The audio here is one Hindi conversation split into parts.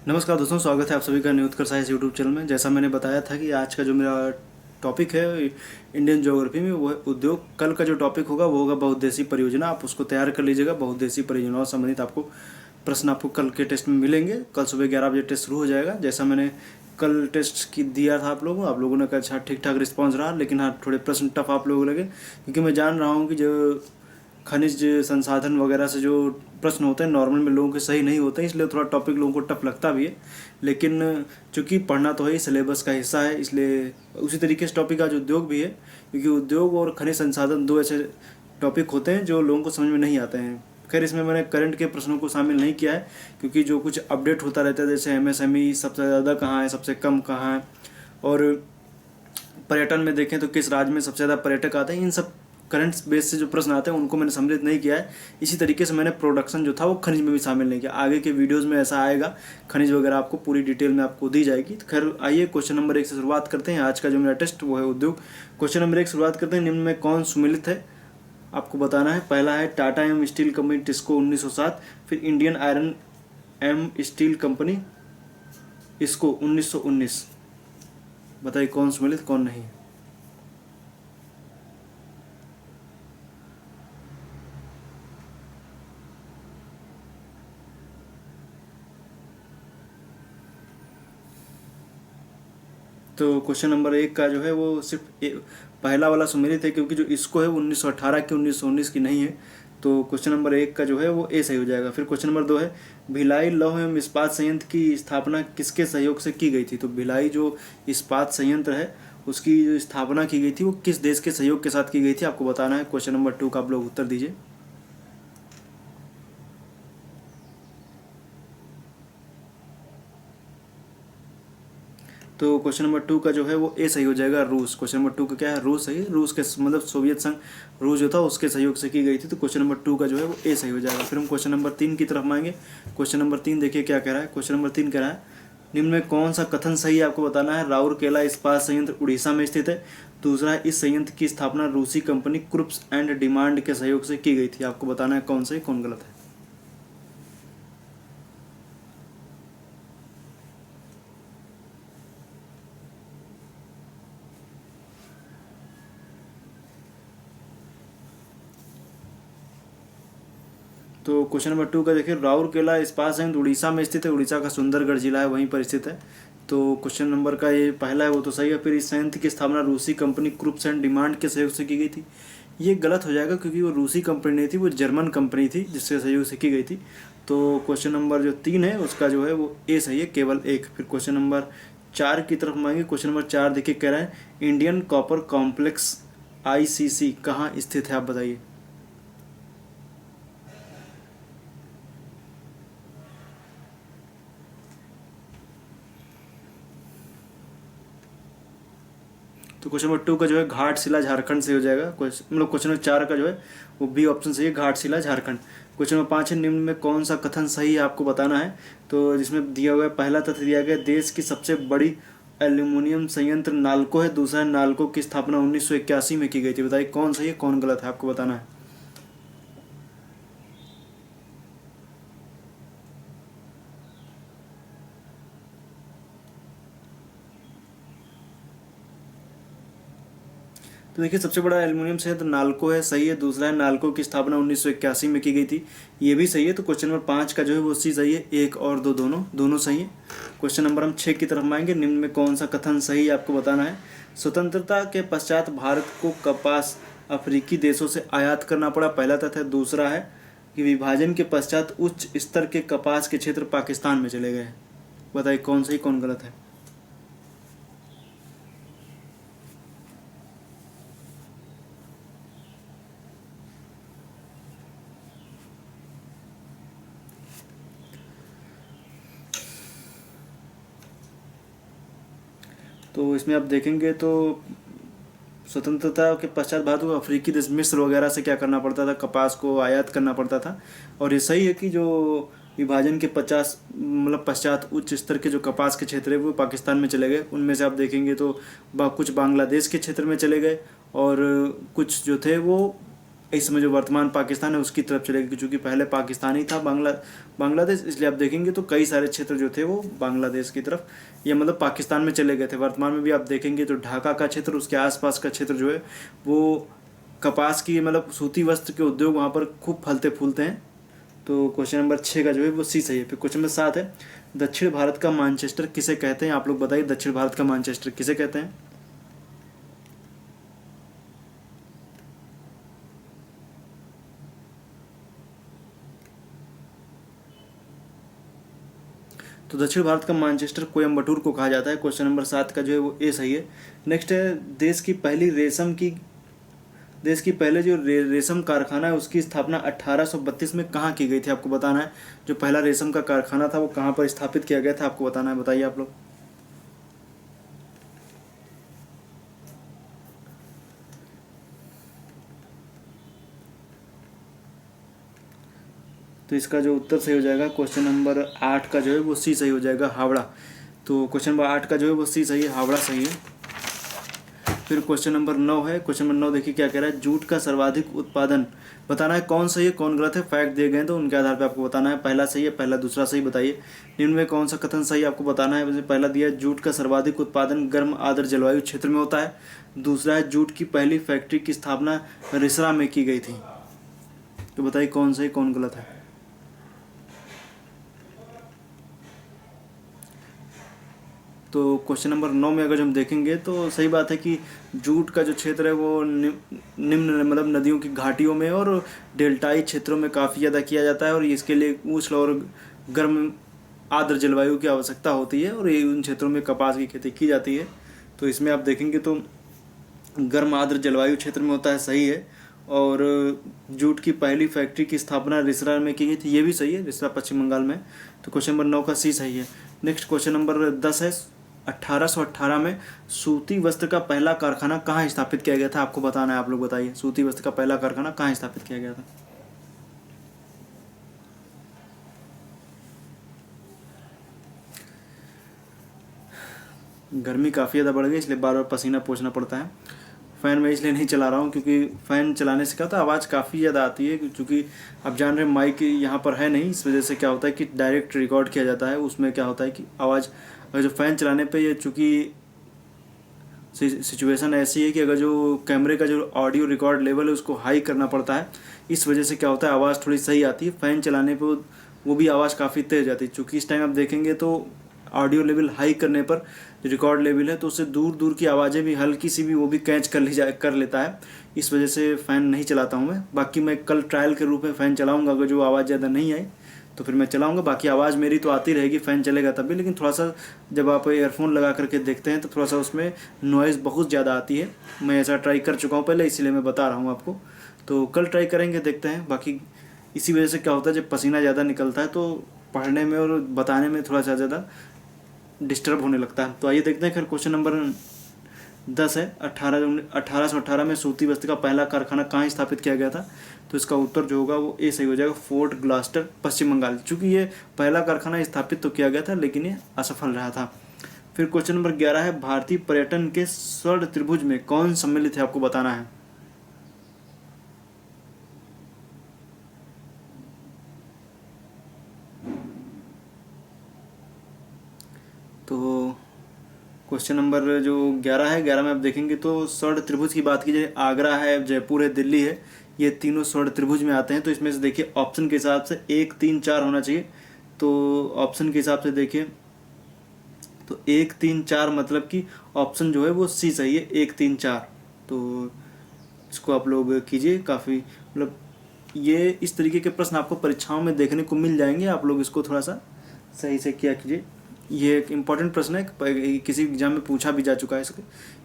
नमस्कार दोस्तों, स्वागत है आप सभी का न्यू उत्कर्ष साइंस यूट्यूब चैनल में। जैसा मैंने बताया था कि आज का जो मेरा टॉपिक है इंडियन ज्योग्राफी में, वो है उद्योग। कल का जो टॉपिक होगा वो होगा बहुउद्देशीय परियोजना। आप उसको तैयार कर लीजिएगा। बहुउद्देशीय परियोजनाओं से संबंधित आपको प्रश्न आपको कल के टेस्ट में मिलेंगे। कल सुबह 11 बजे टेस्ट शुरू हो जाएगा। जैसा मैंने कल टेस्ट की दिया था आप लोगों ने कहा अच्छा ठीक ठाक रिस्पॉन्स रहा, लेकिन हाँ थोड़े प्रश्न टफ आप लोगों को लगे, क्योंकि मैं जान रहा हूँ कि जो खनिज संसाधन वगैरह से जो प्रश्न होते हैं नॉर्मल में लोगों के सही नहीं होते हैं, इसलिए थोड़ा टॉपिक लोगों को टफ लगता भी है। लेकिन चूंकि पढ़ना तो है ही, सिलेबस का हिस्सा है, इसलिए उसी तरीके से टॉपिक आज उद्योग भी है, क्योंकि उद्योग और खनिज संसाधन दो ऐसे टॉपिक होते हैं जो लोगों को समझ में नहीं आते हैं। खैर इसमें मैंने करंट के प्रश्नों को शामिल नहीं किया है, क्योंकि जो कुछ अपडेट होता रहता है, जैसे एमएसएमई सबसे ज़्यादा कहाँ है, सबसे कम कहाँ है, और पर्यटन में देखें तो किस राज्य में सबसे ज़्यादा पर्यटक आते हैं, इन सब करंट बेस से जो प्रश्न आते हैं उनको मैंने सम्मिलित नहीं किया है। इसी तरीके से मैंने प्रोडक्शन जो था वो खनिज में भी शामिल नहीं किया। आगे के वीडियोस में ऐसा आएगा, खनिज वगैरह आपको पूरी डिटेल में आपको दी जाएगी। तो खैर आइए क्वेश्चन नंबर 1 से शुरुआत करते हैं। आज का जो मेरा टेस्ट वो है उद्योग। क्वेश्चन नंबर 1 शुरुआत करते हैं। निम्न में कौन सुमेलित है, आपको बताना है। पहला है Tata and steel company TISCO 1907, फिर Indian iron and steel company इसको 1919। बताइए कौन सुमेलित कौन नहीं। तो क्वेश्चन नंबर 1 का जो है वो सिर्फ पहला वाला सुमेलित है, क्योंकि जो इसको है वो 1918 की 1919 की नहीं है। तो क्वेश्चन नंबर 1 का जो है वो ए सही हो जाएगा। फिर क्वेश्चन नंबर 2 है भिलाई लौह एवं इस्पात संयंत्र की स्थापना किसके सहयोग से की गई थी। तो भिलाई जो इस्पात संयंत्र है उसकी जो स्थापना की गई थी वो किस देश के सहयोग के साथ की गई थी, आपको बताना है। क्वेश्चन नंबर 2 का आप लोग उत्तर दीजिए। तो क्वेश्चन नंबर 2 का जो है वो ए सही हो जाएगा, रूस। क्वेश्चन नंबर 2 का क्या है, रूस है। रूस के मतलब सोवियत संघ रूस जो था उसके सहयोग से की गई थी। तो क्वेश्चन नंबर 2 का जो है वो ए सही हो जाएगा। फिर हम क्वेश्चन नंबर 3 की तरफ आएंगे। क्वेश्चन नंबर 3 देखिए क्या कह रहा है। क्वेश्चन नंबर 3 कह रहा है निम्न में कौन सा कथन सही है, आपको बताना है। राउरकेला इस्पात संयंत्र उड़ीसा में स्थित है। दूसरा है इस संयंत्र की स्थापना रूसी कंपनी क्रुप्स एंड डिमांड के सहयोग से की गई थी। आपको बताना है कौन सही कौन गलत है। तो क्वेश्चन नंबर 2 का देखिए, राउरकेला इस्पात संयंत्र उड़ीसा में स्थित है। उड़ीसा का सुंदरगढ़ जिला है वहीं पर स्थित है। तो क्वेश्चन नंबर का ये पहला है वो तो सही है। फिर इस संयंत्र की स्थापना रूसी कंपनी क्रुप्स एंड डिमांड के सहयोग से की गई थी, ये गलत हो जाएगा, क्योंकि वो रूसी कंपनी नहीं थी, वो जर्मन कंपनी थी जिसके सहयोग से की गई थी। तो क्वेश्चन नंबर जो 3 है उसका जो है वो ए सही है, केवल एक। फिर क्वेश्चन नंबर 4 की तरफ मांगे। क्वेश्चन नंबर 4 देखिए कह रहा है इंडियन कॉपर कॉम्प्लेक्स आईसीसी कहाँ स्थित है, आप बताइए। तो क्वेश्चन नंबर 2 का जो है घाटशिला झारखंड से हो जाएगा। मतलब क्वेश्चन नंबर 4 का जो है वो बी ऑप्शन सही है, घाटशिला झारखंड। क्वेश्चन नंबर 5 है निम्न में कौन सा कथन सही है, आपको बताना है। तो जिसमें दिया हुआ है, पहला तथ्य दिया गया देश की सबसे बड़ी एल्यूमिनियम संयंत्र नालको है। दूसरा है नालको की स्थापना 1981 में की गई थी। बताइए कौन सही है कौन गलत है, आपको बताना है। तो देखिए सबसे बड़ा एल्यूमिनियम संयंत्र नालको है, सही है। दूसरा है नालको की स्थापना 1981 में की गई थी, ये भी सही है। तो क्वेश्चन नंबर 5 का जो है वो सी सही है, 1 और 2 दोनों सही है। क्वेश्चन नंबर हम 6 की तरफ आएंगे। निम्न में कौन सा कथन सही है, आपको बताना है। स्वतंत्रता के पश्चात भारत को कपास अफ्रीकी देशों से आयात करना पड़ा, पहला तथ्य। दूसरा है कि विभाजन के पश्चात उच्च स्तर के कपास के क्षेत्र पाकिस्तान में चले गए। बताइए कौन सही कौन गलत है। तो इसमें आप देखेंगे तो स्वतंत्रता के पश्चात भारत को अफ्रीकी देश मिस्र वगैरह से क्या करना पड़ता था, कपास को आयात करना पड़ता था। और ये सही है कि जो विभाजन के 50 मतलब पश्चात उच्च स्तर के जो कपास के क्षेत्र है वो पाकिस्तान में चले गए। उनमें से आप देखेंगे तो कुछ बांग्लादेश के क्षेत्र में चले गए, और कुछ जो थे वो इस समय जो वर्तमान पाकिस्तान है उसकी तरफ चलेगी, क्योंकि पहले पाकिस्तान ही था बांग्लादेश, इसलिए आप देखेंगे तो कई सारे क्षेत्र जो थे वो बांग्लादेश की तरफ या मतलब पाकिस्तान में चले गए थे। वर्तमान में भी आप देखेंगे तो ढाका का क्षेत्र, उसके आसपास का क्षेत्र जो है वो कपास की मतलब सूती वस्त्र के उद्योग वहाँ पर खूब फलते फूलते हैं। तो क्वेश्चन नंबर 6 का जो है वो सी सही है। फिर क्वेश्चन नंबर 7 है, दक्षिण भारत का मैनचेस्टर किसे कहते हैं? आप लोग बताइए, दक्षिण भारत का मैनचेस्टर किसे कहते हैं? तो दक्षिण भारत का मैनचेस्टर कोयम्बटूर को कहा जाता है। क्वेश्चन नंबर 7 का जो है वो ए सही है। नेक्स्ट है, देश की पहले जो रेशम कारखाना है उसकी स्थापना 1832 में कहाँ की गई थी? आपको बताना है। जो पहला रेशम का कारखाना था वो कहाँ पर स्थापित किया गया था, आपको बताना है। बताइए आप लोग। तो इसका जो उत्तर सही हो जाएगा क्वेश्चन नंबर 8 का जो है वो सी सही हो जाएगा, हावड़ा। तो क्वेश्चन नंबर 8 का जो है वो सी सही है, हावड़ा सही है। फिर क्वेश्चन नंबर 9 है। क्वेश्चन नंबर 9 देखिए क्या कह रहा है, जूट का सर्वाधिक उत्पादन बताना है कौन सही है कौन गलत है। फैक्ट दिए गए हैं तो उनके आधार पर आपको बताना है, पहला सही है, पहला दूसरा सही। बताइए निम्न में कौन सा कथन सही आपको बताना है। वैसे पहला दिया है, जूट का सर्वाधिक उत्पादन गर्म आर्द्र जलवायु क्षेत्र में होता है। दूसरा है, जूट की पहली फैक्ट्री की स्थापना रिसरा में की गई थी। तो बताइए कौन सही कौन गलत है। तो क्वेश्चन नंबर 9 में अगर हम देखेंगे तो सही बात है कि जूट का जो क्षेत्र है वो निम्न मतलब नदियों की घाटियों में और डेल्टाई क्षेत्रों में काफ़ी ज़्यादा किया जाता है, और इसके लिए उष्ण और गर्म आर्द्र जलवायु की आवश्यकता होती है, और ये उन क्षेत्रों में कपास की खेती की जाती है। तो इसमें आप देखेंगे तो गर्म आर्द्र जलवायु क्षेत्र में होता है, सही है। और जूट की पहली फैक्ट्री की स्थापना रिसरा में की गई थी, ये भी सही है, रिसरा पश्चिम बंगाल में। तो क्वेश्चन नंबर 9 का सी सही है। नेक्स्ट क्वेश्चन नंबर 10 है, 1818 में सूती वस्त्र का पहला कारखाना कहाँ स्थापित किया गया था? आपको बताना है, आप लोग बताइए सूती वस्त्र का पहला कारखाना कहाँ स्थापित किया गया था। गर्मी काफ़ी ज़्यादा बढ़ गई इसलिए बार बार पसीना पोंछना पड़ता है। फ़ैन मैं इसलिए नहीं चला रहा हूँ क्योंकि फ़ैन चलाने से क्या होता है, आवाज़ काफ़ी ज़्यादा आती है, क्योंकि आप जान रहे हैं माइक यहाँ पर है नहीं, इस वजह से क्या होता है कि डायरेक्ट रिकॉर्ड किया जाता है। उसमें क्या होता है कि आवाज़ अगर जो फ़ैन चलाने पे ये चूँकि सिचुएशन ऐसी है कि अगर जो कैमरे का जो ऑडियो रिकॉर्ड लेवल है उसको हाई करना पड़ता है, इस वजह से क्या होता है आवाज़ थोड़ी सही आती है। फ़ैन चलाने पे वो भी आवाज़ काफ़ी तेज जाती है। चूँकि इस टाइम आप देखेंगे तो ऑडियो लेवल हाई करने पर जो रिकॉर्ड लेवल है तो उससे दूर दूर की आवाज़ें भी हल्की सी भी वो भी कैच कर लेता है। इस वजह से फ़ैन नहीं चलाता हूँ मैं। बाकी मैं कल ट्रायल के रूप में फ़ैन चलाऊँगा, अगर जो आवाज़ ज़्यादा नहीं आई तो फिर मैं चलाऊँगा। बाकी आवाज़ मेरी तो आती रहेगी, फ़ैन चलेगा तब भी, लेकिन थोड़ा सा जब आप ईयरफोन लगा करके देखते हैं तो थोड़ा सा उसमें नॉइज़ बहुत ज़्यादा आती है। मैं ऐसा ट्राई कर चुका हूँ पहले, इसीलिए मैं बता रहा हूँ आपको। तो कल ट्राई करेंगे, देखते हैं। बाकी इसी वजह से क्या होता है, जब पसीना ज़्यादा निकलता है तो पढ़ने में और बताने में थोड़ा सा ज़्यादा डिस्टर्ब होने लगता है। तो आइए देखते हैं। फिर क्वेश्चन नंबर 10 है, 1818 में सूती वस्त्र का पहला कारखाना कहाँ स्थापित किया गया था? तो इसका उत्तर जो होगा वो ए सही हो जाएगा, फोर्ट ग्लास्टर पश्चिम बंगाल। चूँकि ये पहला कारखाना स्थापित तो किया गया था लेकिन ये असफल रहा था। फिर क्वेश्चन नंबर 11 है, भारतीय पर्यटन के स्वर्ण त्रिभुज में कौन सम्मिलित है? आपको बताना है। तो क्वेश्चन नंबर जो 11 है, 11 में आप देखेंगे तो स्वर्ण त्रिभुज की बात की जाए, आगरा है, जयपुर है, दिल्ली है, ये तीनों स्वर्ण त्रिभुज में आते हैं। तो इसमें से देखिए ऑप्शन के हिसाब से 1 3 4 होना चाहिए। तो ऑप्शन के हिसाब से देखिए तो 1 3 4 मतलब कि ऑप्शन जो है वो सी सही है, 1 3 4। तो इसको आप लोग कीजिए, काफ़ी मतलब ये इस तरीके के प्रश्न आपको परीक्षाओं में देखने को मिल जाएंगे। आप लोग इसको थोड़ा सा सही से किया कीजिए। ये एक इम्पॉर्टेंट प्रश्न है, किसी एग्जाम में पूछा भी जा चुका है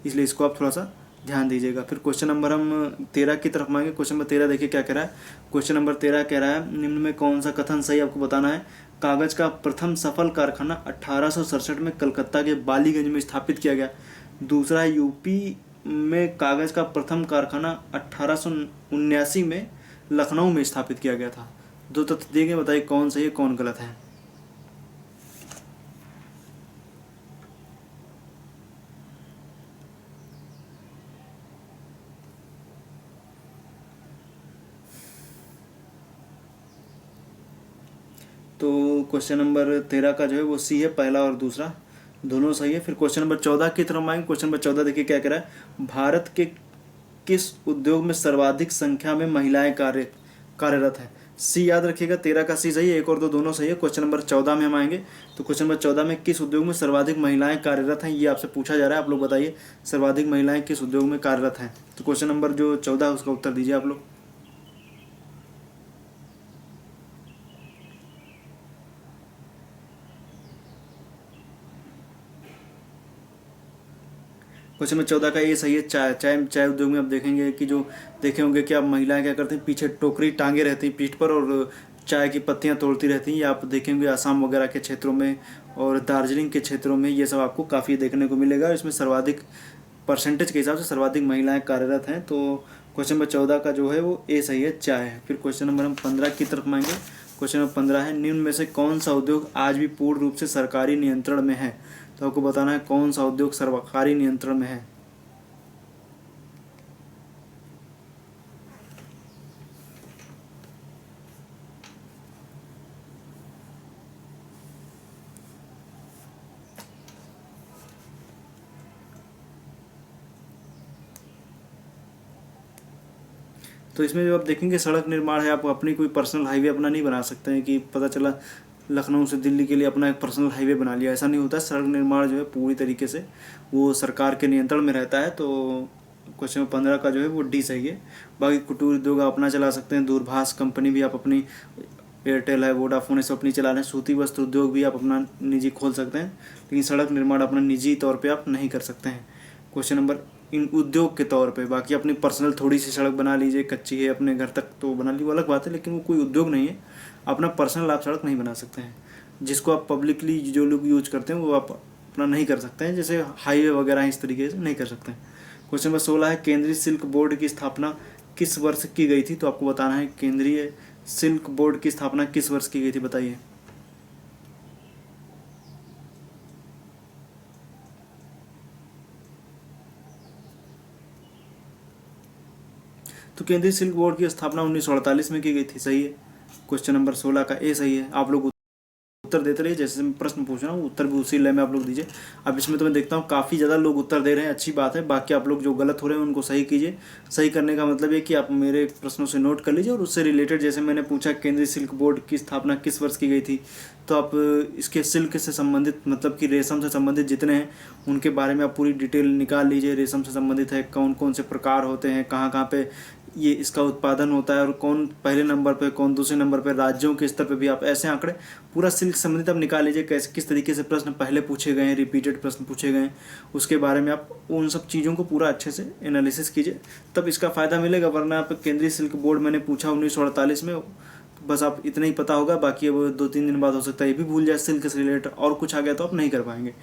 इसलिए इसको आप थोड़ा सा ध्यान दीजिएगा। फिर क्वेश्चन नंबर हम 13 की तरफ मांगे। क्वेश्चन नंबर 13 देखिए क्या कह रहा है। क्वेश्चन नंबर 13 कह रहा है, निम्न में कौन सा कथन सही आपको बताना है। कागज़ का प्रथम सफल कारखाना 1867 में कलकत्ता के बालीगंज में स्थापित किया गया। दूसरा है, यूपी में कागज़ का प्रथम कारखाना 1879 में लखनऊ में स्थापित किया गया था। दो तथ्य दिए गए, बताइए कौन सही है कौन गलत है। क्वेश्चन नंबर 13 का जो है वो सी है, पहला और दूसरा दोनों सही है। फिर क्वेश्चन नंबर 14 की तरफ आएंगे। क्वेश्चन नंबर 14 देखिए क्या कह रहा है, भारत के किस उद्योग में सर्वाधिक संख्या में महिलाएं कार्यरत हैं। सी याद रखिएगा, 13 का सी सही है, एक और दो दोनों सही है। क्वेश्चन नंबर 14 में हम आएंगे। तो क्वेश्चन नंबर 14 में किस उद्योग में सर्वाधिक महिलाएं कार्यरत हैं, ये आपसे पूछा जा रहा है। आप लोग बताइए सर्वाधिक महिलाएं किस उद्योग में कार्यरत हैं। तो क्वेश्चन नंबर जो 14 है उसका उत्तर दीजिए आप लोग। क्वेश्चन नंबर 14 का ये सही है, चाय उद्योग में आप देखेंगे कि जो देखे होंगे कि आप महिलाएं क्या करती हैं, पीछे टोकरी टांगे रहती हैं पीठ पर और चाय की पत्तियां तोड़ती रहती हैं। ये आप देखेंगे आसाम वगैरह के क्षेत्रों में और दार्जिलिंग के क्षेत्रों में ये सब आपको काफ़ी देखने को मिलेगा। इसमें सर्वाधिक परसेंटेज के हिसाब से सर्वाधिक महिलाएं कार्यरत हैं। तो क्वेश्चन नंबर 14 का जो है वो ए सही है, चाय है। फिर क्वेश्चन नंबर हम 15 की तरफ आएंगे। क्वेश्चन नंबर 15 है, निम्न में से कौन सा उद्योग आज भी पूर्ण रूप से सरकारी नियंत्रण में है। तो आपको बताना है कौन सा उद्योग सरकारी नियंत्रण में है। तो इसमें जो आप देखेंगे सड़क निर्माण है, आप अपनी कोई पर्सनल हाईवे अपना नहीं बना सकते हैं कि पता चला लखनऊ से दिल्ली के लिए अपना एक पर्सनल हाईवे बना लिया, ऐसा नहीं होता है। सड़क निर्माण जो है पूरी तरीके से वो सरकार के नियंत्रण में रहता है। तो क्वेश्चन नंबर 15 का जो है वो डी सही है। बाकी कुटीर उद्योग आप अपना चला सकते हैं, दूरभाष कंपनी भी आप अपनी, एयरटेल है, वोडाफोन है, सब अपनी चला रहे हैं। सूती वस्त्र उद्योग भी आप अपना निजी खोल सकते हैं, लेकिन सड़क निर्माण अपना निजी तौर पर आप नहीं कर सकते हैं। क्वेश्चन नंबर इन उद्योग के तौर पे, बाकी अपनी पर्सनल थोड़ी सी सड़क बना लीजिए, कच्ची है अपने घर तक तो बना ली, वो अलग बात है, लेकिन वो कोई उद्योग नहीं है। अपना पर्सनल आप सड़क नहीं बना सकते हैं, जिसको आप पब्लिकली जो लोग यूज करते हैं वो आप अपना नहीं कर सकते हैं, जैसे हाईवे वगैरह इस तरीके से नहीं कर सकते हैं। क्वेश्चन नंबर 16 है, केंद्रीय सिल्क बोर्ड की स्थापना किस वर्ष की गई थी। तो आपको बताना है केंद्रीय सिल्क बोर्ड की स्थापना किस वर्ष की गई थी, बताइए। तो केंद्रीय सिल्क बोर्ड की स्थापना 1948 में की गई थी, सही है। क्वेश्चन नंबर 16 का ए सही है। आप लोग उत्तर देते रहिए, जैसे मैं प्रश्न पूछ रहा हूँ उत्तर भी उसी लय में आप लोग दीजिए। अब इसमें तो मैं देखता हूँ काफ़ी ज़्यादा लोग उत्तर दे रहे हैं, अच्छी बात है। बाकी आप लोग जो गलत हो रहे हैं उनको सही कीजिए। सही करने का मतलब ये कि आप मेरे प्रश्नों से नोट कर लीजिए और उससे रिलेटेड, जैसे मैंने पूछा केंद्रीय सिल्क बोर्ड की स्थापना किस वर्ष की गई थी, तो आप इसके सिल्क से संबंधित, मतलब कि रेशम से संबंधित जितने हैं उनके बारे में आप पूरी डिटेल निकाल लीजिए। रेशम से संबंधित है, कौन कौन से प्रकार होते हैं, कहाँ कहाँ पे ये इसका उत्पादन होता है और कौन पहले नंबर पे, कौन दूसरे नंबर पे, राज्यों के स्तर पे भी आप ऐसे आंकड़े पूरा सिल्क संबंधित आप निकाल लीजिए। कैसे किस तरीके से प्रश्न पहले पूछे गए हैं, रिपीटेड प्रश्न पूछे गए हैं, उसके बारे में आप उन सब चीज़ों को पूरा अच्छे से एनालिसिस कीजिए, तब इसका फ़ायदा मिलेगा। वरना आप केंद्रीय सिल्क बोर्ड मैंने पूछा 1948 में, बस आप इतना ही पता होगा, बाकी अब 2-3 दिन बाद हो सकता है ये भी भूल जाए, सिल्क से रिलेटेड और कुछ आ गया तो आप नहीं कर पाएंगे।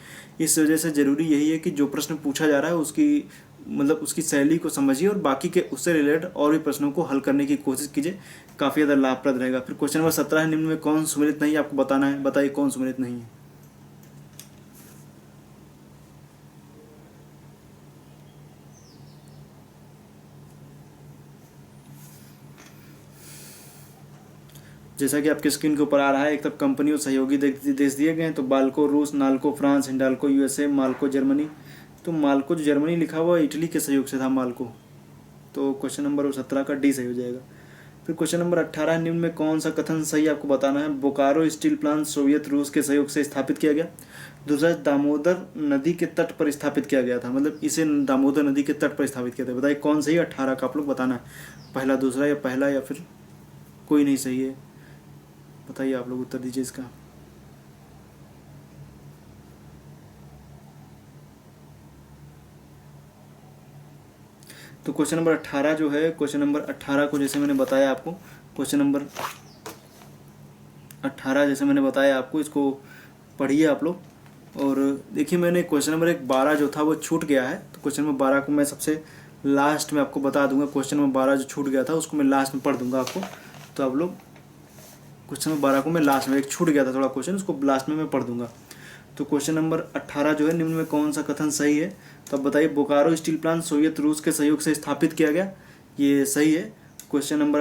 इस वजह से ज़रूरी यही है कि जो प्रश्न पूछा जा रहा है उसकी मतलब उसकी शैली को समझिए और बाकी के उससे रिलेटेड और भी प्रश्नों को हल करने की कोशिश कीजिए, काफ़ी ज़्यादा लाभप्रद रहेगा। फिर क्वेश्चन नंबर 17 है, निम्न में कौन सुमेलित नहीं है, आपको बताना है, बताइए कौन सुमेलित नहीं है। जैसा कि आपके स्क्रीन के ऊपर आ रहा है, एक तरफ कंपनी और सहयोगी देश दिए गए हैं, तो बाल्को रूस, Nalco France, Hindalco USA, Malco Germany. तो माल्को जो जर्मनी लिखा हुआ है इटली के सहयोग से था माल्को, तो क्वेश्चन नंबर 17 का डी सही हो जाएगा। फिर क्वेश्चन नंबर 18, निम्न में कौन सा कथन सही आपको बताना है। बोकारो स्टील प्लांट सोवियत रूस के सहयोग से स्थापित किया गया। दूसरा, दामोदर नदी के तट पर स्थापित किया गया था, मतलब इसे दामोदर नदी के तट पर स्थापित किया था। बताइए कौन सही है, 18 का आप लोग बताना है, पहला, दूसरा या पहला या फिर कोई नहीं सही है, बताइए आप लोग उत्तर दीजिए इसका। तो क्वेश्चन नंबर 18 जो है, क्वेश्चन नंबर 18 को जैसे मैंने बताया आपको, क्वेश्चन नंबर 18 जैसे मैंने बताया आपको, इसको पढ़िए आप लोग। और देखिए मैंने क्वेश्चन नंबर 12 जो था वो छूट गया है, तो क्वेश्चन नंबर 12 को मैं सबसे लास्ट में आपको बता दूंगा। क्वेश्चन नंबर 12 जो छूट गया था उसको मैं लास्ट में पढ़ दूंगा आपको, तो आप लोग क्वेश्चन नंबर 12 को मैं लास्ट में, एक छूट गया था थोड़ा क्वेश्चन, उसको लास्ट में मैं पढ़ दूंगा। तो क्वेश्चन नंबर 18 जो है, निम्न में कौन सा कथन सही है, तो अब बताइए। बोकारो स्टील प्लांट सोवियत रूस के सहयोग से स्थापित किया गया, ये सही है। क्वेश्चन नंबर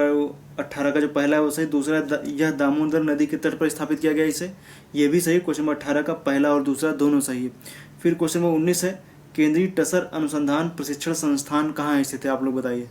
18 का जो पहला है वो सही। दूसरा यह दामोदर नदी के तट पर स्थापित किया गया इसे, ये भी सही। क्वेश्चन नंबर 18 का पहला और दूसरा दोनों सही है। फिर क्वेश्चन नंबर 19 है, केंद्रीय टसर अनुसंधान प्रशिक्षण संस्थान कहाँ स्थित है, आप लोग बताइए।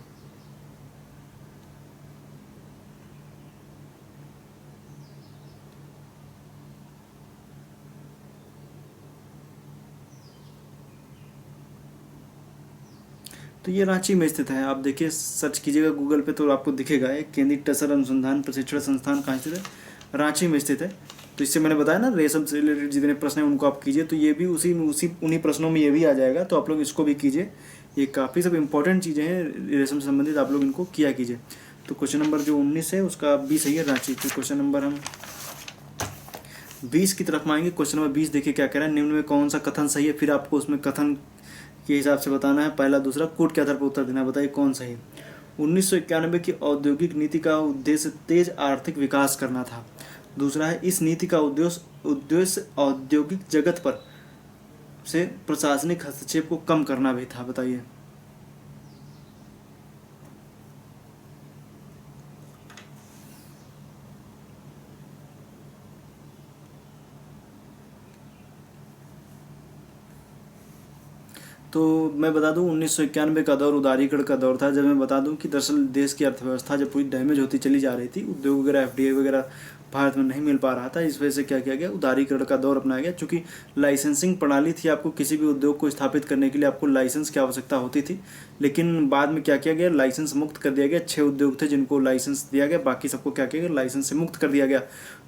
तो ये रांची में स्थित है। आप देखिए, सर्च कीजिएगा गूगल पे तो आपको दिखेगा, एक केंद्रीय टसर अनुसंधान प्रशिक्षण संस्थान कहाँ स्थित है, रांची में स्थित है। तो इससे मैंने बताया ना, रेशम से रिलेटेड जितने प्रश्न हैं उनको आप कीजिए, तो ये भी उन्हीं प्रश्नों में ये भी आ जाएगा, तो आप लोग इसको भी कीजिए। ये काफ़ी सब इंपॉर्टेंट चीज़ें हैं रेशम से संबंधित, आप लोग इनको किया कीजिए। तो क्वेश्चन नंबर जो 19 है उसका बी सही है, रांची। तो क्वेश्चन नंबर हम 20 की तरफ आएंगे। क्वेश्चन नंबर 20 देखिए क्या कह रहा है, निम्न में कौन सा कथन सही है। फिर आपको उसमें कथन के हिसाब से बताना है, पहला दूसरा कूट के आधार पर उत्तर देना है। बताइए कौन सही। 1991 की औद्योगिक नीति का उद्देश्य तेज आर्थिक विकास करना था। दूसरा है, इस नीति का उद्देश्य औद्योगिक जगत पर से प्रशासनिक हस्तक्षेप को कम करना भी था। बताइए। तो मैं बता दूं, 1991 का दौर उदारीकरण का दौर था, जब मैं बता दूं कि दरअसल देश की अर्थव्यवस्था जब पूरी डैमेज होती चली जा रही थी, उद्योग वगैरह एफडीआई वगैरह भारत में नहीं मिल पा रहा था, इस वजह से क्या किया गया, उदारीकरण का दौर अपनाया गया। चूंकि लाइसेंसिंग प्रणाली थी, आपको किसी भी उद्योग को स्थापित करने के लिए आपको लाइसेंस की आवश्यकता होती थी, लेकिन बाद में क्या किया गया, लाइसेंस मुक्त कर दिया गया। 6 उद्योग थे जिनको लाइसेंस दिया गया, बाकी सबको क्या किया गया, लाइसेंस से मुक्त कर दिया गया।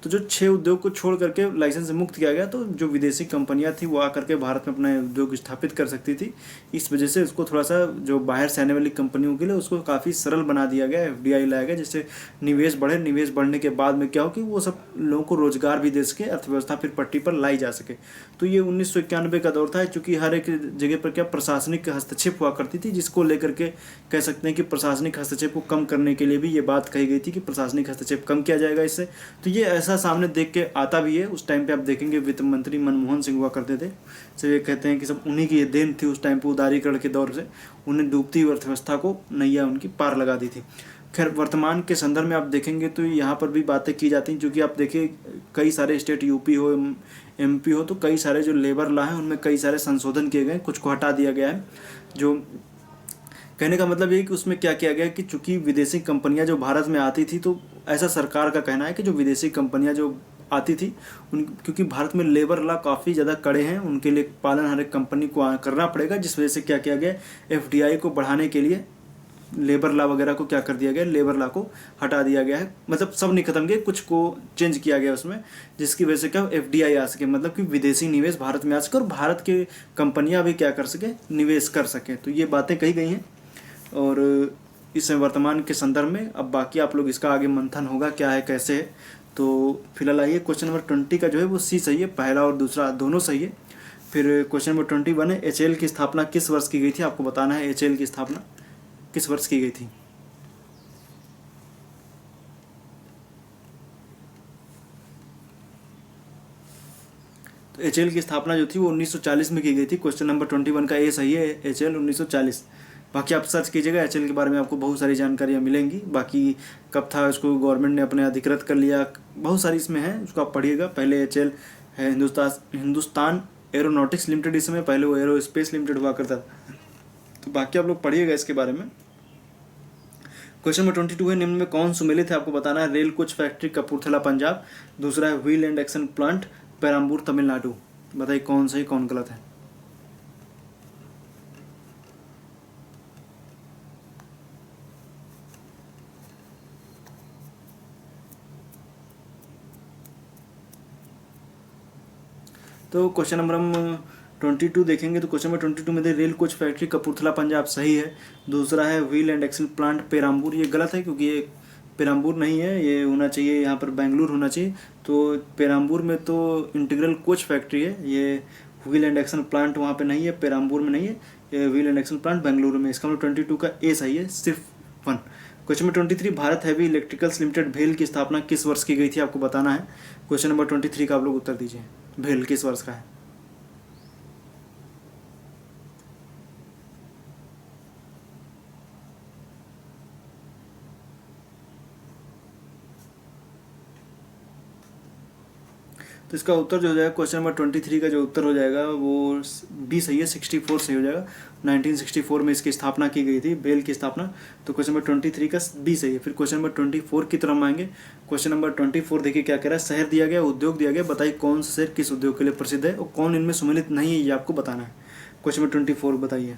तो जो 6 उद्योग को छोड़ करके लाइसेंस से मुक्त किया गया, तो जो विदेशी कंपनियां थी वो आकर के भारत में अपना उद्योग स्थापित कर सकती थी। इस वजह से उसको थोड़ा सा जो बाहर से आने वाली कंपनियों के लिए उसको काफ़ी सरल बना दिया गया, एफडीआई लाया गया, जिससे निवेश बढ़े। निवेश बढ़ने के बाद में क्या हो कि वो सब लोगों को रोजगार भी दे सके, अर्थव्यवस्था फिर पट्टी पर लाई जा सके। तो ये 1991 का दौर था, चूंकि हर एक जगह पर क्या प्रशासनिक हस्तक्षेप हुआ करती थी, जिसको लेकर के कह सकते हैं कि प्रशासनिक हस्तक्षेप को कम करने के लिए भी ये बात कही गई थी कि प्रशासनिक हस्तक्षेप कम किया जाएगा इससे। तो ये ऐसा सामने देख के आता भी है। उस टाइम पे आप देखेंगे वित्त मंत्री मनमोहन सिंह हुआ करते थे, सब ये कहते हैं कि सब उन्हीं की ये देन थी उस टाइम पे, उदारीकरण के दौर से उन्हें डूबती हुई अर्थव्यवस्था को नैया उनकी पार लगा दी थी। खैर, वर्तमान के संदर्भ में आप देखेंगे तो यहाँ पर भी बातें की जाती हैं, क्योंकि आप देखिए कई सारे स्टेट, यूपी हो एमपी हो, तो कई सारे जो लेबर लॉ हैं उनमें कई सारे संशोधन किए गए, कुछ को हटा दिया गया है। जो कहने का मतलब ये कि उसमें क्या किया गया कि चूंकि विदेशी कंपनियां जो भारत में आती थी, तो ऐसा सरकार का कहना है कि जो विदेशी कंपनियां जो आती थी उन, क्योंकि भारत में लेबर लॉ काफ़ी ज़्यादा कड़े हैं, उनके लिए पालन हर एक कंपनी को करना पड़ेगा, जिस वजह से क्या किया गया, एफडीआई को बढ़ाने के लिए लेबर लॉ वगैरह को क्या कर दिया गया, लेबर लॉ को हटा दिया गया है। मतलब सब नहीं खत्म किए, कुछ को चेंज किया गया उसमें, जिसकी वजह से क्या एफडीआई आ सके, मतलब कि विदेशी निवेश भारत में आ सके और भारत के कंपनियां भी क्या कर सके, निवेश कर सके। तो ये बातें कही गई हैं और इस वर्तमान के संदर्भ में। अब बाकी आप लोग इसका आगे मंथन होगा क्या है कैसे है। तो फिलहाल आइए, क्वेश्चन नंबर 20 का जो है वो सी सही है, पहला और दूसरा दोनों सही है। फिर क्वेश्चन नंबर 21 है, एचएएल की स्थापना किस वर्ष की गई थी, आपको बताना है एचएएल की स्थापना किस वर्ष की गई थी। तो एचएएल की स्थापना जो थी वो 1940 में की गई थी। क्वेश्चन नंबर 21 का ए सही है, एचएएल 1940। बाकी आप सर्च कीजिएगा, एचएएल के बारे में आपको बहुत सारी जानकारियाँ मिलेंगी। बाकी कब था, उसको गवर्नमेंट ने अपने अधिकृत कर लिया, बहुत सारी इसमें है, उसको आप पढ़िएगा। पहले एचएएल है हिंदुस्तान एरोनॉटिक्स लिमिटेड, इस समय पहले वो एरोस्पेस लिमिटेड हुआ करता था। तो बाकी आप लोग पढ़िएगा इसके बारे में। क्वेश्चन नंबर 22 है, निम्न में कौन सुमेलित है, आपको बताना है। Rail coach factory Kapurthala Punjab, दूसरा है wheel and action plant Perambur Tamil Nadu. बताइए कौन सही कौन गलत है। तो क्वेश्चन नंबर हम 22 देखेंगे। तो क्वेश्चन नंबर 22 में rail coach factory Kapurthala Punjab सही है। दूसरा है wheel and axle plant Perambur, ये गलत है, क्योंकि ये पेराम्बूर नहीं है, ये होना चाहिए यहाँ पर बेंगलुरु होना चाहिए। तो पेराम्बूर में तो इंटीग्रल कोच फैक्ट्री है, ये व्हील एंड एक्शन प्लांट वहाँ पे नहीं है, पेराम्बूर में नहीं है, ये wheel and action plant Bengaluru में। इसका मतलब 22 का ए सही है, सिर्फ 1। Question number 23, Bharat heavy electricals limited भेल की स्थापना किस वर्ष की गई थी, आपको बताना है। क्वेश्चन नंबर 23 का आप लोग उत्तर दीजिए, भेल किस वर्ष का है। तो इसका उत्तर जो हो जाएगा क्वेश्चन नंबर 23 का जो उत्तर हो जाएगा वो बी सही है, 64 सही हो जाएगा। 1964 में इसकी स्थापना की गई थी, बेल की स्थापना। तो क्वेश्चन नंबर 23 का बी सही है। फिर क्वेश्चन नंबर 24 की तरफ आएंगे। क्वेश्चन नंबर 24 देखिए क्या कह रहा है। शहर दिया गया, उद्योग दिया गया, बताइए कौन सा शहर किस उद्योग के लिए प्रसिद्ध है और कौन इनमें सम्मिलित नहीं है, ये आपको बताना है। क्वेश्चन नंबर 24 बताइए।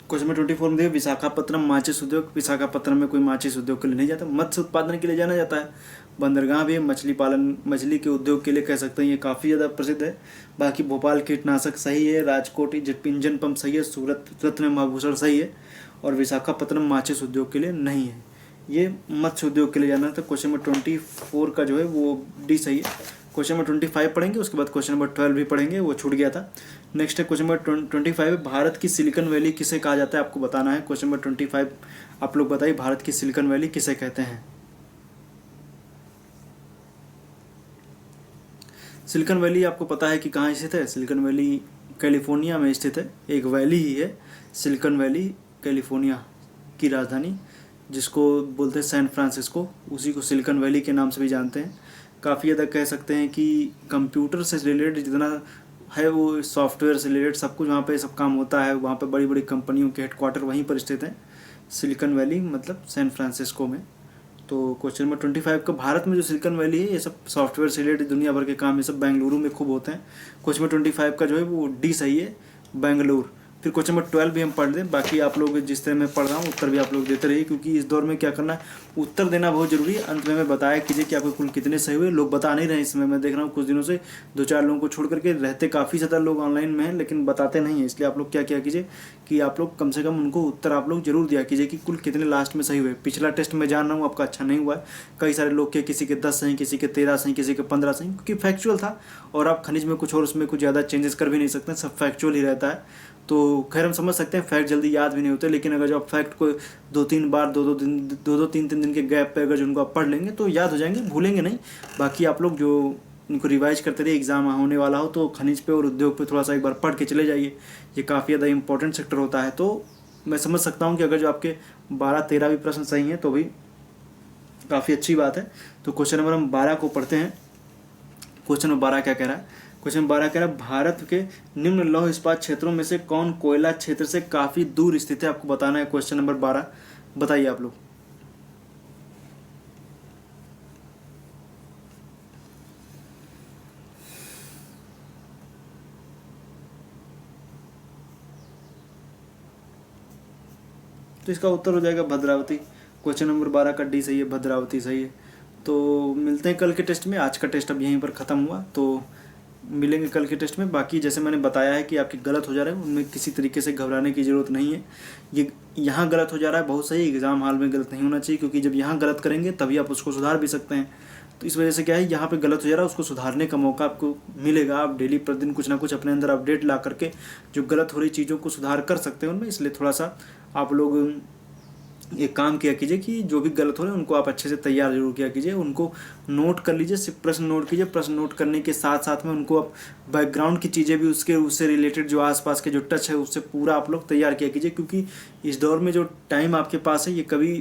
क्वेश्चन नंबर 24 में देखिए विशाखापत्तनम माचिस उद्योग। विशाखापत्तनम में कोई माचिस उद्योग के लिए नहीं जाता, मत्स्य उत्पादन के लिए जाना जाता है। बंदरगाह भी मछली पालन, मछली के उद्योग के लिए कह सकते हैं, ये काफ़ी ज़्यादा प्रसिद्ध है। बाकी भोपाल कीटनाशक सही है, राजकोट इंजन पंप सही है, सूरत रत्न महाभूषण सही है, और विशाखापत्तनम माचिस उद्योग के लिए नहीं है, ये मत्स्य उद्योग के लिए जाना है। तो क्वेश्चन नंबर 24 का जो है वो डी सही है। क्वेश्चन नंबर 25 पढ़ेंगे, उसके बाद क्वेश्चन नंबर 12 भी पढ़ेंगे, वो छूट गया था। नेक्स्ट है क्वेश्चन नंबर 25, भारत की सिलिकॉन वैली किसे कहा जाता है, आपको बताना है। क्वेश्चन नंबर 25 आप लोग बताइए, भारत की सिलिकॉन वैली किसे कहते हैं। सिलिकॉन वैली आपको पता है कि कहाँ स्थित है। सिलिकॉन वैली कैलिफोर्निया में स्थित है, एक वैली ही है सिलिकॉन वैली, कैलिफोर्निया की राजधानी, जिसको बोलते हैं सैन फ्रांसिस्को, उसी को सिलिकॉन वैली के नाम से भी जानते हैं। काफ़ी ज़्यादा कह सकते हैं कि कंप्यूटर से रिलेटेड जितना है वो सॉफ्टवेयर से रिलेटेड सब कुछ वहाँ पे सब काम होता है। वहाँ पे बड़ी बड़ी कंपनियों के हेडक्वार्टर वहीं पर स्थित हैं, सिलिकॉन वैली मतलब सैन फ्रांसिस्को में। तो क्वेश्चन नंबर 25 का, भारत में जो सिलिकॉन वैली है ये सब सॉफ्टवेयर से रिलेटेड दुनिया भर के काम ये सब बेंगलुरु में खूब होते हैं। क्वेश्चन नंबर 25 का जो है वो डी सही है, बेंगलुरु। फिर क्वेश्चन नंबर 12 भी हम पढ़ लें, बाकी आप लोग जिस तरह मैं पढ़ रहा हूँ उत्तर भी आप लोग देते रहिए, क्योंकि इस दौर में क्या करना है, उत्तर देना बहुत जरूरी है। अंत में मैं बताया कीजिए कि आपके कुल कितने सही हुए। लोग बता नहीं रहे इसमें, मैं देख रहा हूँ कुछ दिनों से 2-4 लोगों को छोड़ करके रहते काफ़ी ज़्यादा लोग ऑनलाइन में हैं, लेकिन बताते नहीं हैं। इसलिए आप लोग क्या किया कीजिए कि आप लोग कम से कम उनको उत्तर आप लोग जरूर दिया कीजिए कि कुल कितने लास्ट में सही हुए। पिछला टेस्ट में जान रहा हूँ आपका अच्छा नहीं हुआ है, कई सारे लोग के किसी के 10 सही, किसी के 13 सही, किसी के 15 सही, क्योंकि फैक्चुअल था और आप खनिज में कुछ और उसमें कुछ ज़्यादा चेंजेस कर भी नहीं सकते, सब फैक्चुअल ही रहता है। तो खैर हम समझ सकते हैं फैक्ट जल्दी याद भी नहीं होते, लेकिन अगर जो आप फैक्ट को 2-3 बार 2-3 दिन के गैप पे अगर जो उनको आप पढ़ लेंगे तो याद हो जाएंगे, भूलेंगे नहीं। बाकी आप लोग जो उनको रिवाइज करते रहिए, एग्जाम होने वाला हो तो खनिज पे और उद्योग पे थोड़ा सा एक बार पढ़ के चले जाइए, ये काफ़ी ज़्यादा इंपॉर्टेंट सेक्टर होता है। तो मैं समझ सकता हूँ कि अगर जो आपके 12-13 भी प्रश्न सही हैं तो भी काफ़ी अच्छी बात है। तो क्वेश्चन नंबर हम 12 को पढ़ते हैं। क्वेश्चन नंबर 12 क्या कह रहा है। क्वेश्चन नंबर 12 कह रहा है, भारत के निम्न लौह इस्पात क्षेत्रों में से कौन कोयला क्षेत्र से काफ़ी दूर स्थित है, आपको बताना है। क्वेश्चन नंबर 12 बताइए आप लोग। तो इसका उत्तर हो जाएगा भद्रावती। क्वेश्चन नंबर 12 का डी सही है, भद्रावती सही है। तो मिलते हैं कल के टेस्ट में। आज का टेस्ट अब यहीं पर ख़त्म हुआ, तो मिलेंगे कल के टेस्ट में। बाकी जैसे मैंने बताया है कि आपके गलत हो जा रहे हैं, उनमें किसी तरीके से घबराने की ज़रूरत नहीं है। ये यहाँ गलत हो जा रहा है बहुत सही, एग्ज़ाम हॉल में गलत नहीं होना चाहिए, क्योंकि जब यहाँ गलत करेंगे तभी आप उसको सुधार भी सकते हैं। तो इस वजह से क्या है, यहाँ पे गलत हो जा रहा है, उसको सुधारने का मौका आपको मिलेगा। आप डेली प्रतिदिन कुछ ना कुछ अपने अंदर अपडेट ला करके जो गलत हो रही चीज़ों को सुधार कर सकते हैं उनमें। इसलिए थोड़ा सा आप लोग एक काम किया कीजिए कि जो भी गलत हो रहे हैं उनको आप अच्छे से तैयार जरूर किया कीजिए, उनको नोट कर लीजिए, सिर्फ प्रश्न नोट कीजिए। प्रश्न नोट करने के साथ साथ में उनको आप बैकग्राउंड की चीज़ें भी उससे रिलेटेड जो आसपास के जो टच है उससे पूरा आप लोग तैयार किया कीजिए, क्योंकि इस दौर में जो टाइम आपके पास है ये कभी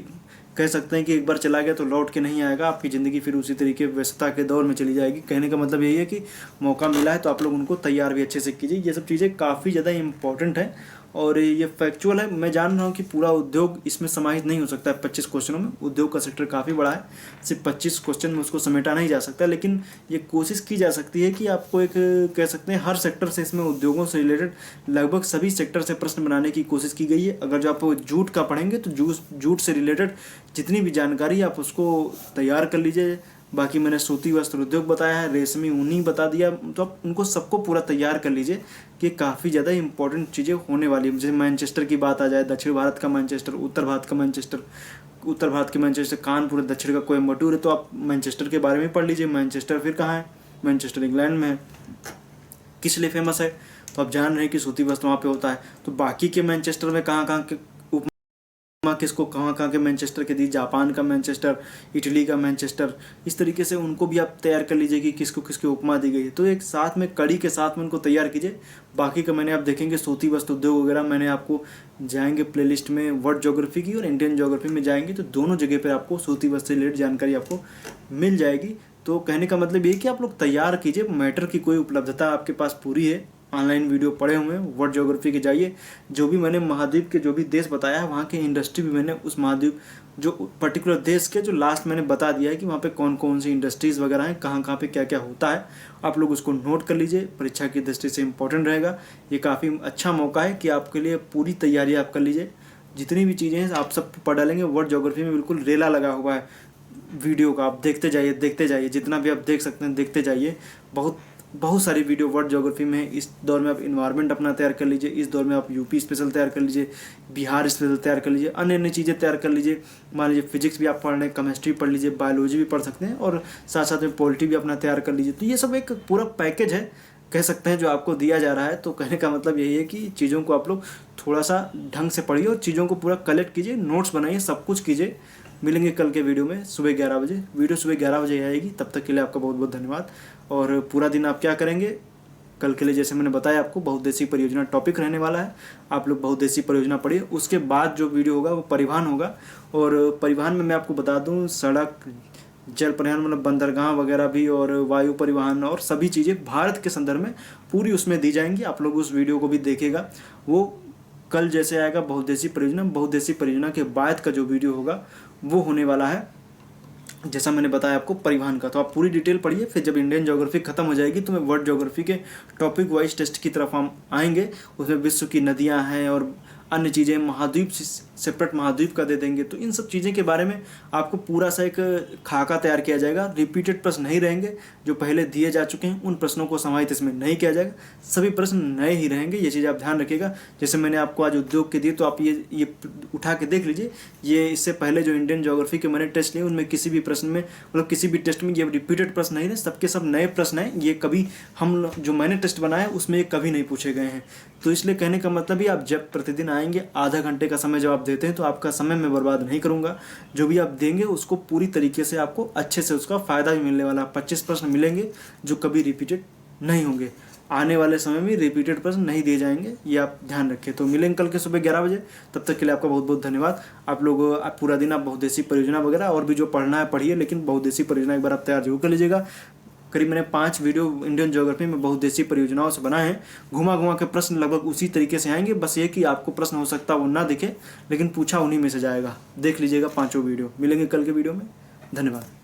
कह सकते हैं कि एक बार चला गया तो लौट के नहीं आएगा। आपकी ज़िंदगी फिर उसी तरीके व्यस्तता के दौर में चली जाएगी। कहने का मतलब यही है कि मौका मिला है तो आप लोग उनको तैयार भी अच्छे से कीजिए। ये सब चीज़ें काफ़ी ज़्यादा इंपॉर्टेंट है और ये फैक्चुअल है। मैं जान रहा हूँ कि पूरा उद्योग इसमें समाहित नहीं हो सकता है 25 क्वेश्चनों में, उद्योग का सेक्टर काफ़ी बड़ा है, सिर्फ 25 क्वेश्चन में उसको समेटा नहीं जा सकता, लेकिन ये कोशिश की जा सकती है कि आपको एक कह सकते हैं हर सेक्टर से, इसमें उद्योगों से रिलेटेड लगभग सभी सेक्टर से प्रश्न बनाने की कोशिश की गई है। अगर जो आप जूट का पढ़ेंगे तो जूट से रिलेटेड जितनी भी जानकारी आप उसको तैयार कर लीजिए। बाकी मैंने सूती वस्त्र उद्योग बताया है, रेशमी ऊनी बता दिया, तो आप उनको सबको पूरा तैयार कर लीजिए कि काफ़ी ज़्यादा इंपॉर्टेंट चीज़ें होने वाली है। जैसे मैनचेस्टर की बात आ जाए, दक्षिण भारत का मैनचेस्टर, उत्तर भारत का मैनचेस्टर, उत्तर भारत के मैनचेस्टर कानपुर, दक्षिण का कोयम्बटूर है, तो आप मैनचेस्टर के बारे में पढ़ लीजिए। मैनचेस्टर फिर कहाँ है, मैनचेस्टर इंग्लैंड में है, किस लिए फेमस है, तो आप जान रहे हैं कि सूती वस्त्र वहाँ पे होता है। तो बाकी के मैनचेस्टर में कहाँ कहाँ के किसको कहाँ कहाँ के मैनचेस्टर के दी, जापान का मैनचेस्टर, इटली का मैनचेस्टर, इस तरीके से उनको भी आप तैयार कर लीजिए कि किसको किसकी उपमा दी गई है। तो एक साथ में कड़ी के साथ में उनको तैयार कीजिए। बाकी का मैंने आप देखेंगे सूती वस्त्र उद्योग वगैरह मैंने आपको जाएंगे प्लेलिस्ट में वर्ल्ड ज्योग्राफी की और इंडियन ज्योग्राफी में जाएंगे तो दोनों जगह पर आपको सूती वस्त्र से रिलेटेड जानकारी आपको मिल जाएगी। तो कहने का मतलब ये कि आप लोग तैयार कीजिए, मैटर की कोई उपलब्धता आपके पास पूरी है, ऑनलाइन वीडियो पढ़े हुए हैं, वर्ल्ड ज्योग्राफी के जाइए। जो भी मैंने महाद्वीप के जो भी देश बताया है वहाँ के इंडस्ट्री भी मैंने उस महाद्वीप जो पर्टिकुलर देश के जो लास्ट मैंने बता दिया है कि वहाँ पे कौन कौन सी इंडस्ट्रीज़ वगैरह हैं, कहाँ कहाँ पे क्या क्या होता है, आप लोग उसको नोट कर लीजिए। परीक्षा की दृष्टि से इंपॉर्टेंट रहेगा। ये काफ़ी अच्छा मौका है कि आपके लिए पूरी तैयारी आप कर लीजिए। जितनी भी चीज़ें हैं आप सब पढ़ डालेंगे। वर्ल्ड ज्योग्राफी में बिल्कुल रेला लगा हुआ है वीडियो का, आप देखते जाइए, जितना भी आप देख सकते हैं देखते जाइए। बहुत सारी वीडियो वर्ल्ड ज्योग्राफी में है। इस दौर में आप इन्वायरमेंट अपना तैयार कर लीजिए, इस दौर में आप यूपी स्पेशल तैयार कर लीजिए, बिहार स्पेशल तैयार कर लीजिए, अन्य अन्य चीज़ें तैयार कर लीजिए। मान लीजिए फिजिक्स भी आप पढ़ रहे हैं, केमिस्ट्री पढ़ लीजिए, बायोलॉजी भी पढ़ सकते हैं और साथ साथ में पॉलिटी भी अपना तैयार कर लीजिए। तो ये सब एक पूरा पैकेज है कह सकते हैं जो आपको दिया जा रहा है। तो कहने का मतलब यही है कि चीज़ों को आप लोग थोड़ा सा ढंग से पढ़िए और चीज़ों को पूरा कलेक्ट कीजिए, नोट्स बनाइए, सब कुछ कीजिए। मिलेंगे कल के वीडियो में सुबह 11 बजे। वीडियो सुबह 11 बजे आएगी। तब तक के लिए आपका बहुत बहुत धन्यवाद। और पूरा दिन आप क्या करेंगे कल के लिए, जैसे मैंने बताया आपको बहुउद्देशीय परियोजना टॉपिक रहने वाला है। आप लोग बहुउद्देशीय परियोजना पढ़िए। उसके बाद जो वीडियो होगा वो परिवहन होगा। और परिवहन में मैं आपको बता दूं सड़क, जल परिवहन मतलब बंदरगाह वगैरह भी, और वायु परिवहन और सभी चीज़ें भारत के संदर्भ में पूरी उसमें दी जाएंगी। आप लोग उस वीडियो को भी देखिएगा। वो कल जैसे आएगा बहुउद्देशीय परियोजना के बाद का जो वीडियो होगा वो होने वाला है जैसा मैंने बताया आपको परिवहन का। तो आप पूरी डिटेल पढ़िए। फिर जब इंडियन ज्योग्राफी खत्म हो जाएगी तो मैं वर्ल्ड ज्योग्राफी के टॉपिक वाइज टेस्ट की तरफ हम आएंगे। उसमें विश्व की नदियां हैं और अन्य चीज़ें, महाद्वीप सेपरेट महाद्वीप का दे देंगे। तो इन सब चीज़ें के बारे में आपको पूरा सा एक खाका तैयार किया जाएगा। रिपीटेड प्रश्न नहीं रहेंगे, जो पहले दिए जा चुके हैं उन प्रश्नों को समाहित इसमें नहीं किया जाएगा। सभी प्रश्न नए ही रहेंगे, ये चीज़ आप ध्यान रखिएगा। जैसे मैंने आपको आज उद्योग के दिए तो आप ये उठा के देख लीजिए। ये इससे पहले जो इंडियन ज्योग्राफी के मैंने टेस्ट लिए उनमें किसी भी प्रश्न में मतलब किसी भी टेस्ट में ये रिपीटेड प्रश्न नहीं है, सबके सब नए प्रश्न हैं। ये कभी हम जो मैंने टेस्ट बनाया उसमें ये कभी नहीं पूछे गए हैं। तो इसलिए कहने का मतलब ही आप जब प्रतिदिन आएंगे आधा घंटे का समय जब आप देते हैं तो आपका समय मैं बर्बाद नहीं करूंगा। जो भी आप देंगे उसको पूरी तरीके से आपको अच्छे से उसका फ़ायदा भी मिलने वाला। 25 प्रश्न मिलेंगे जो कभी रिपीटेड नहीं होंगे। आने वाले समय में रिपीटेड प्रश्न नहीं दिए जाएंगे, ये आप ध्यान रखिए। तो मिलेंगे कल के सुबह 11 बजे। तब तक के लिए आपका बहुत बहुत धन्यवाद। आप लोग पूरा दिन आप बहुउद्देशीय परियोजना वगैरह और भी जो पढ़ना है पढ़िए, लेकिन बहुउद्देशीय परियोजना एक बार आप तैयार जरूर कर लीजिएगा। करीब मैंने 5 वीडियो इंडियन ज्योग्राफी में बहुउद्देशीय परियोजनाओं से बनाए हैं। घुमा के प्रश्न लगभग उसी तरीके से आएंगे, बस ये कि आपको प्रश्न हो सकता है वो ना दिखे, लेकिन पूछा उन्हीं में से जाएगा। देख लीजिएगा 5 वीडियो। मिलेंगे कल के वीडियो में। धन्यवाद।